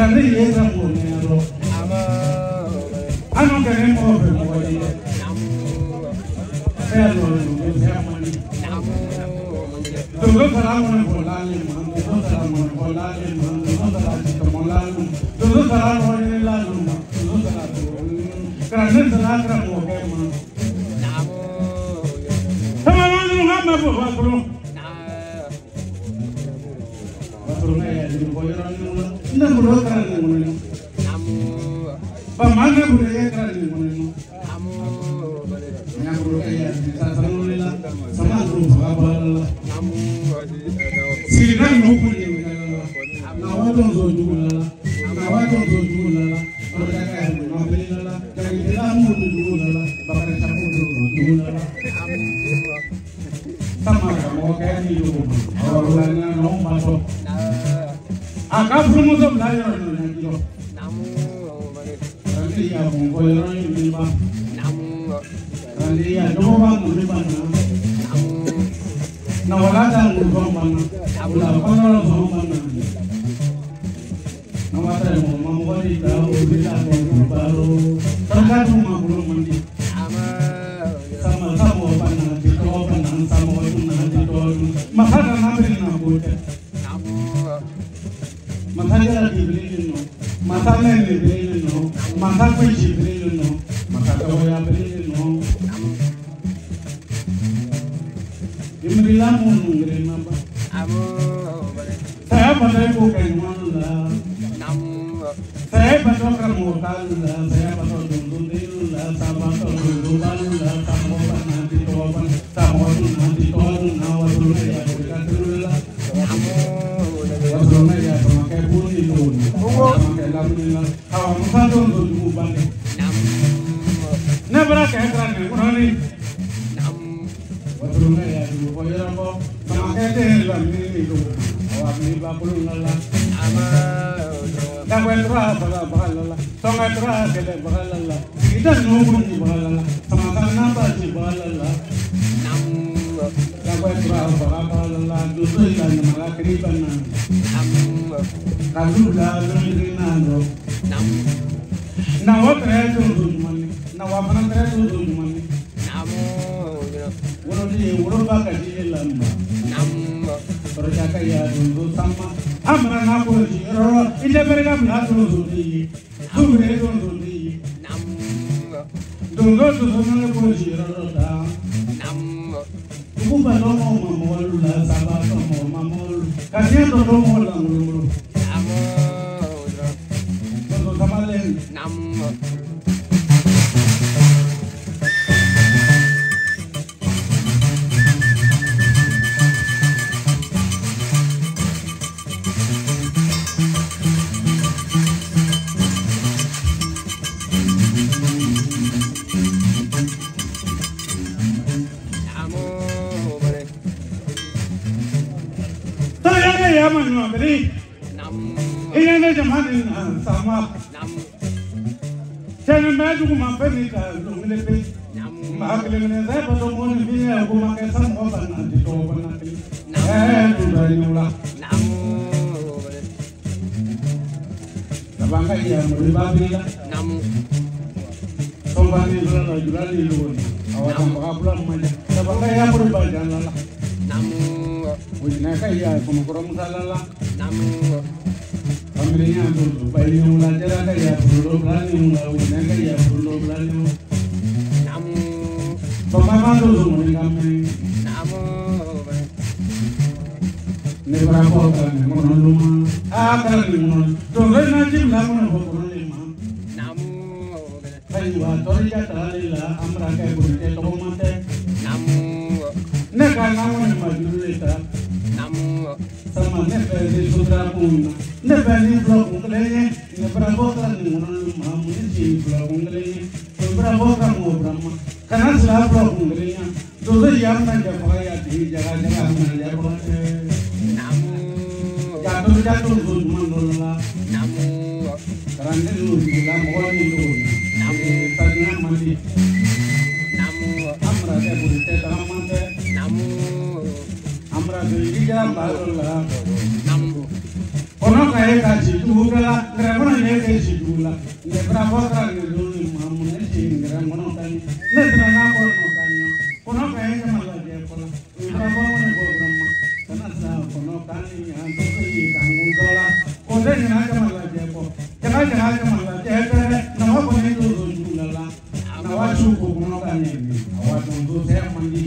Grande y Ramponero. Ah, no queremos ver morir. Pero no se aman. Todo salamos por la lima, todo salamos por la lima, todo salamos por la lima, todo salamos en la luna, todo salamos. Grande salamos por la lima. Sama mandu ngamba po patro. Patro na ya di boyoran mula. Nda mulo kan mula. Ba mana budaya kan mula. Yang mulo ya di sana mula. Sama guru bala. Sinan no puli mula. Nawadon zo jula. Nawadon zo jula. Orang kaya no beli la. Kaya kita mau jula. Bakal campur jula. Sama mau kayak ni dulu, orangnya nomor satu. Agak belum ada belajar lagi loh. Nanti ya mau orang ini bang. Nanti ya dua bang ini bang. Nawalada ngurus bang. Ulah kono bang. Nawalada mau di tahu bila mau baru. Tergantung mau belum mandi. Sama panah di bawah panah sama panah di bawah. Makanya nampil nampil. Makanya lagi beli no. Makanya lagi beli no. Makanya kunci beli no. Makanya saya beli no. Ini bilang mau ngirim apa? Saya pada bukan mana. Saya pada kamu tahu lah. Saya pada dulu lah. Sama dulu lah. Sama nanti topan. Sama nanti topan. Nawar dulu ya. Bukan dulu lah. Dulu ya. Pakai pun itu. Pakai lalu lah. Kalau muka dulu bang. Nebra kayak kerana ni. Dulu ya. Dulu boleh apa? Pakai deh lah ni itu. Awak ni bapulun lah. Dapat terasa bahagia, sangat terasa bahagia. Kita nunggu di bahagia, sama napa di bahagia. Dapat terasa bahagia, dulu kan malah keriban. Kalau dah lebih nando. Nawat terus mana? Nawat mana terus mana? Urut bagai di lamba. Perjaka ya dulu sama. Amra napo jiro ile berga mlato zuri zure zuri dungo zuri ko jiro da kumba no mamol la sabato mamol kasiendo no mola ngulu no samalen ini ni zaman sama. Jangan maju ke mana ni dah lomile pe. Mak lelaki saya pada mohon ni aku makan sama orang nanti coba nanti. Tu dah nyula. Bangga ya meribadi lah. Kembali jual di luar. Awak tambah bulan mana? Bangga ya meribadi lah. Wujudnya kayak pemukul masalah. Ambilnya dulu, bayi mulai jalan kayak dulu berani mulai wujudnya kayak dulu berani. Pemahaman dulu mulai kami. Ni berapa kan? Menolak. Akan menolak. Tuhan nanti bilang menolak lima. Kayu atori jatuh lila, amra kayak bunyi toko mate. Nekar namu ni maju lita. Sama nepeli sutra pun, nepeli blok unglenya, neberapa kan menolak mamu ni blok unglenya, neberapa kan mau Brahma. Karena sudah blok unglenya, dulu yang naja payah di jaga-jaga naja payah. Jatuh dulu menolak. Karena dulu bilang orang itu, tadinya mandi. Amra dia buat taman deh. Amra jadi jalan baru lah. Kono ye ka ci dugula ngramana ye ka ci dugula ne bravo ka ne doni mamu ne ci ngramana tani ne drana ko no kanyo kono ka ye ma la je kono bravo ne ko brahma kana sa kono kani an to ki kangun dola ko de na ka ma la je ko kana ka ma la je ka na wa ko ne do dugula la na wa chu ko kono kani wa to do se mandi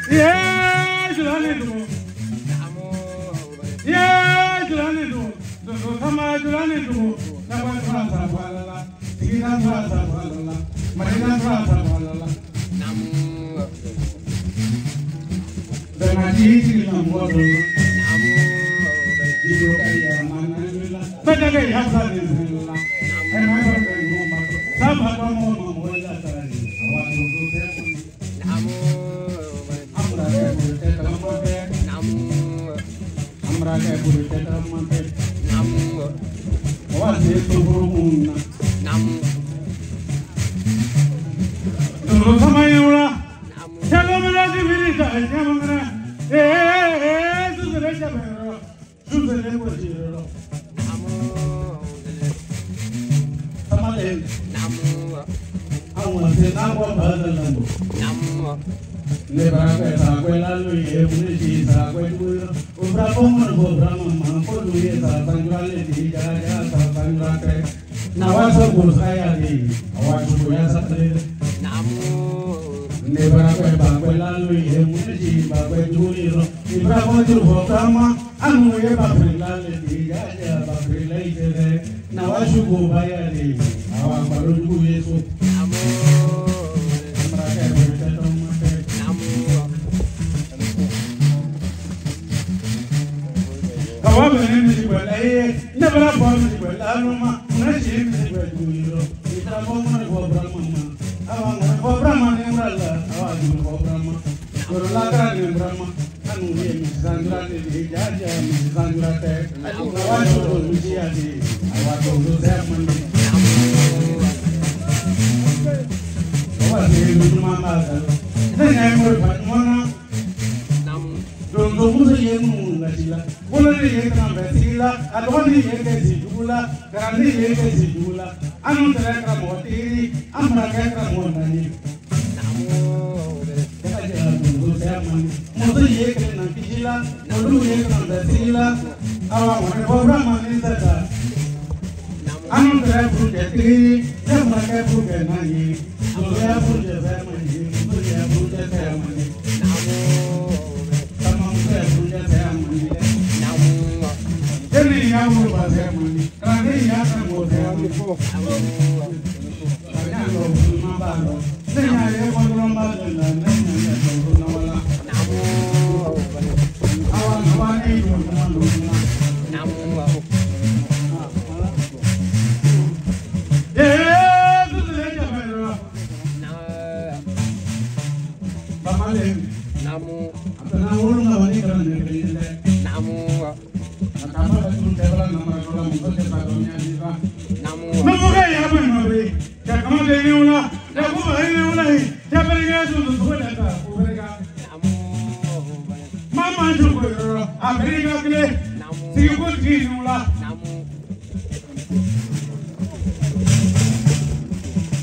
yeah julane do yeah julane do kama julane do na ba tra sa balala tigina tra sa balala marina tra sa balala namu dana ji na modo namu ido kaya manala badaga ya sa ni la ai ma ba ko ma sa ba ko mo mo la tra ni awa do se namu Amraga buru tetra mate namu wase to buru munna namu dulu samayula namu chalo mera divirita nyamara sudere chabero sudere kojiro namu samale namu awase namu badalandu namu ne baraga sa kwela lu ye munji sa kwelu ubra pomon bo brahma ma ko lu ye sa sanjale di jara sa sanjake nawasa bul saya di awasu ya satre namu ne baraga ba kwela lu ye munji ba kwelu ro ubra pomon bo brahma anu ye ba prilale di jara ba prilai de nawasu go baya di awa baru ju yesu namu Kawabe ni kwela ye nebra bo ni kwela ruma na ji ni kwela duro ita bo mo ko brahma awa mo ko brahma ni mrala awa du ko brahma ko la ka ni brahma anu ye mi sangra ni jaja mi sangra te awa do ji adi awa do se mandi awa ni du ma ma da ne mo pa mo na do muso ye mu ngatila wala ni ye kana betila adoni ye ke jula karani ye ke jula anu tere ka motiri amra ka ka monani namu ka ja do se man muso ye ke na kijila olu ye kana betila awa mo ko brahma ni sada anu tere ku ke tri se ma ka ku ke na ni do ya ku je se man ni do ya ku je se man ni namu Jadi yang berbahasa mani, kerana yang berbahasa mani. Banyak loh, lima balo. Nenya yang kontrol balo dan nenya yang kontrol wala. Awan awan itu teman dulu. Itu saja baru. Bamalim. Namu. Apa nama orang awalnya kerana kerana. Namu. Nama betul tebalan nama orang mungkin terpadunya di sana. Namu. Namu kaya apa nabi? Jangan kamu ini ulah, jangan ini ulah. Jangan pergi susu sudah tak. Namu. Mama juga. Amerika kile. Namu. Singapura kile ulah. Namu.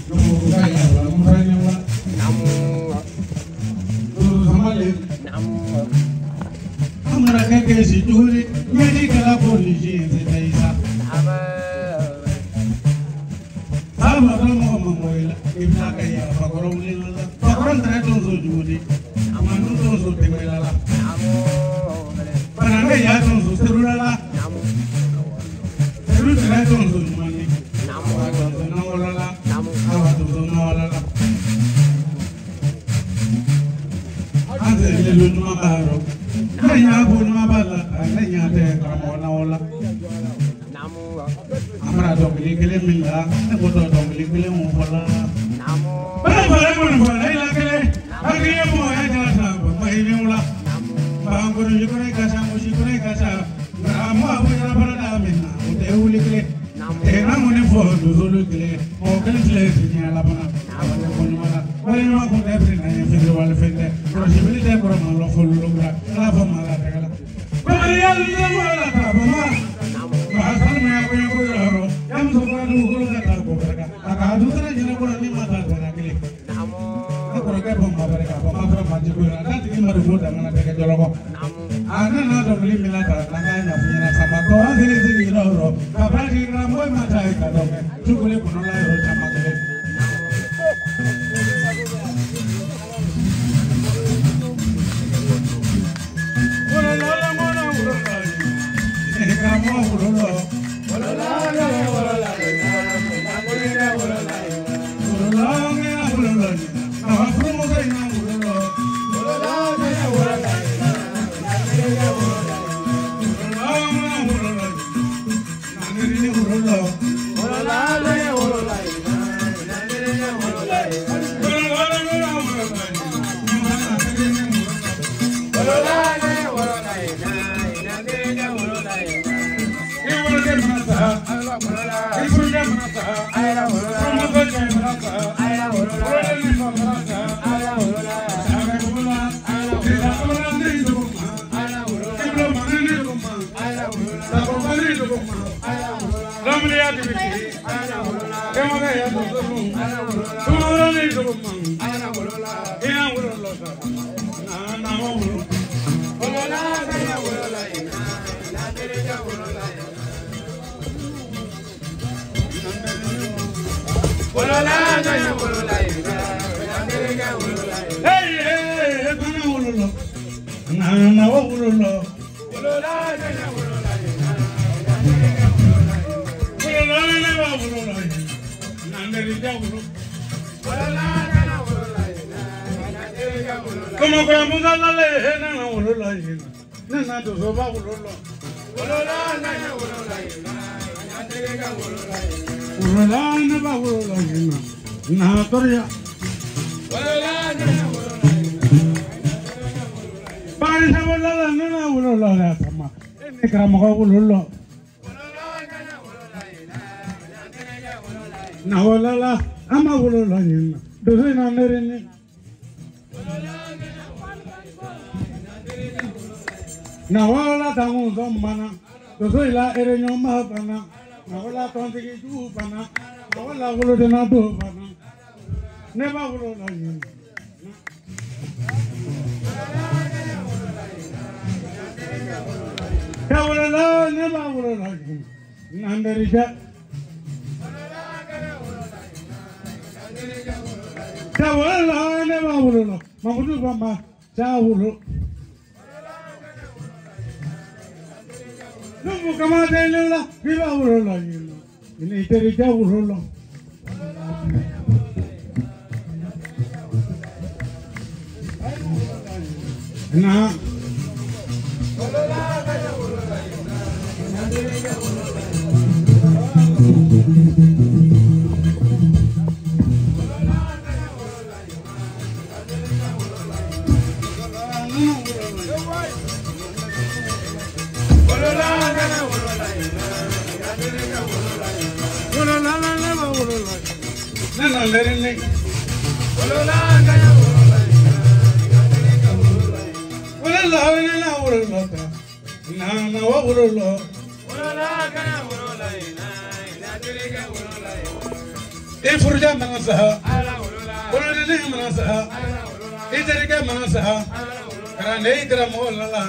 Namu kaya ulah, mungkin ulah. Namu. Dulu sama le. Namu. Amra ke si duri. Jadi kalau polisi itu Sama mau mengolah, ibna kaya pakorom lila, pakorom teretong sujudi, amanu tong sujudi lala, panangga ya tong sujudi lala, teru teretong sujudi, nawalala, awatu nawalala, ante lelun mabaro, nanya pun mabala, nanya te kamu nawala. Amra dongli kele mila, aku tu dongli kele mufala. Bala, ila kele, agriye mo ya jasa, mahini mula. Bangkuru jikune kasa, musikune kasa, ramu abu jara pada damina, ute uli kele. Namu ni fo duzulu kele, mo kele kele sini ala mana, awalnya punya mana. Wali nama kunde beri nanya fitri wali fitri, terus beli deh kurang malu fulu lura, ala fo malah tegala. dusara jina ko ni mata kana kile ko ko ke bom mabare ka bom mabare mati ko na tanti ki mari moda ngana te ke jologo ana na do bili milata na nya fina sama ko asiri sigi ro ka prati na moy mata ka do ke chukule ko la ro chama ke ora la la mona ora la ka mo ora la ora la ora la Nawala tangu zombana, dosoila erenyo mahapana, nawala tontiki juupana, nawala wulode na doopana, neba wulola yin. Kawulala neba wulola yin, nanderija. Kawulala neba wulola, mamudu bamba, chawulo. Numu kama denula, viva urola yino. Ini terija urola. Na. Ifurja manasaha, uludini manasaha, ijarika manasaha, karane ikram olala,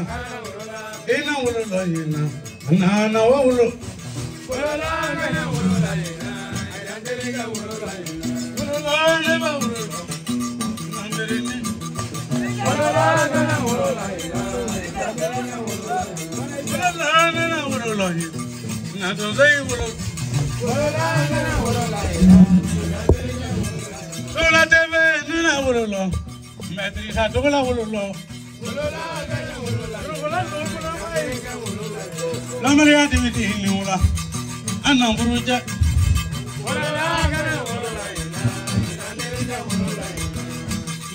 ina ulula ina, na wa ulu, ulula kana ulula ina, ijarika ulula ina, ulula leba ulula, nanderini, ulula kana ulula ina, ijarika ulula, ulula kana ulula ina, na tozai ulula, ulula kana ulula ina. Tola tebe nuna wulolo, matrisa tola wulolo. La Maria dimiti niula, anna buruja.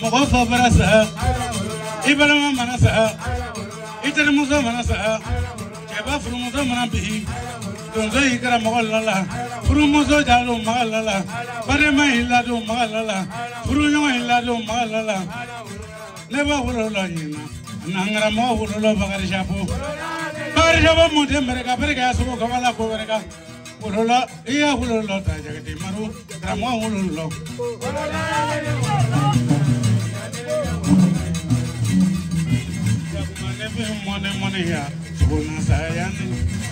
Mogofa barasa, ibarama manasa, italimuso manasa, keba frumuso manabihi. Donzo ikara magalala, frumuso jalo magalala, parema hilado magalala, frunyo hilado magalala. Neba wulola yina, nangara mo wulola bagari shapo. Bagari shapo monte mereka pereka suko kawala ko mereka. Ulola, iya ulola ta jagati maru, ramo ulola. Jagmane be mone ya, subuna sayani.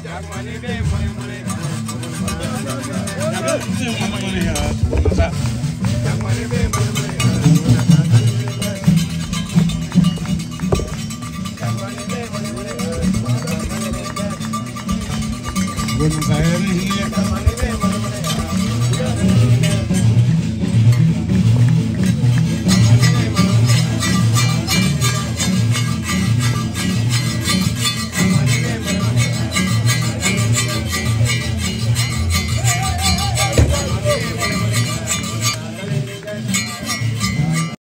Jagmane be mone ya, mone ya, subuna sa. Jagmane be mone ya. Bueno,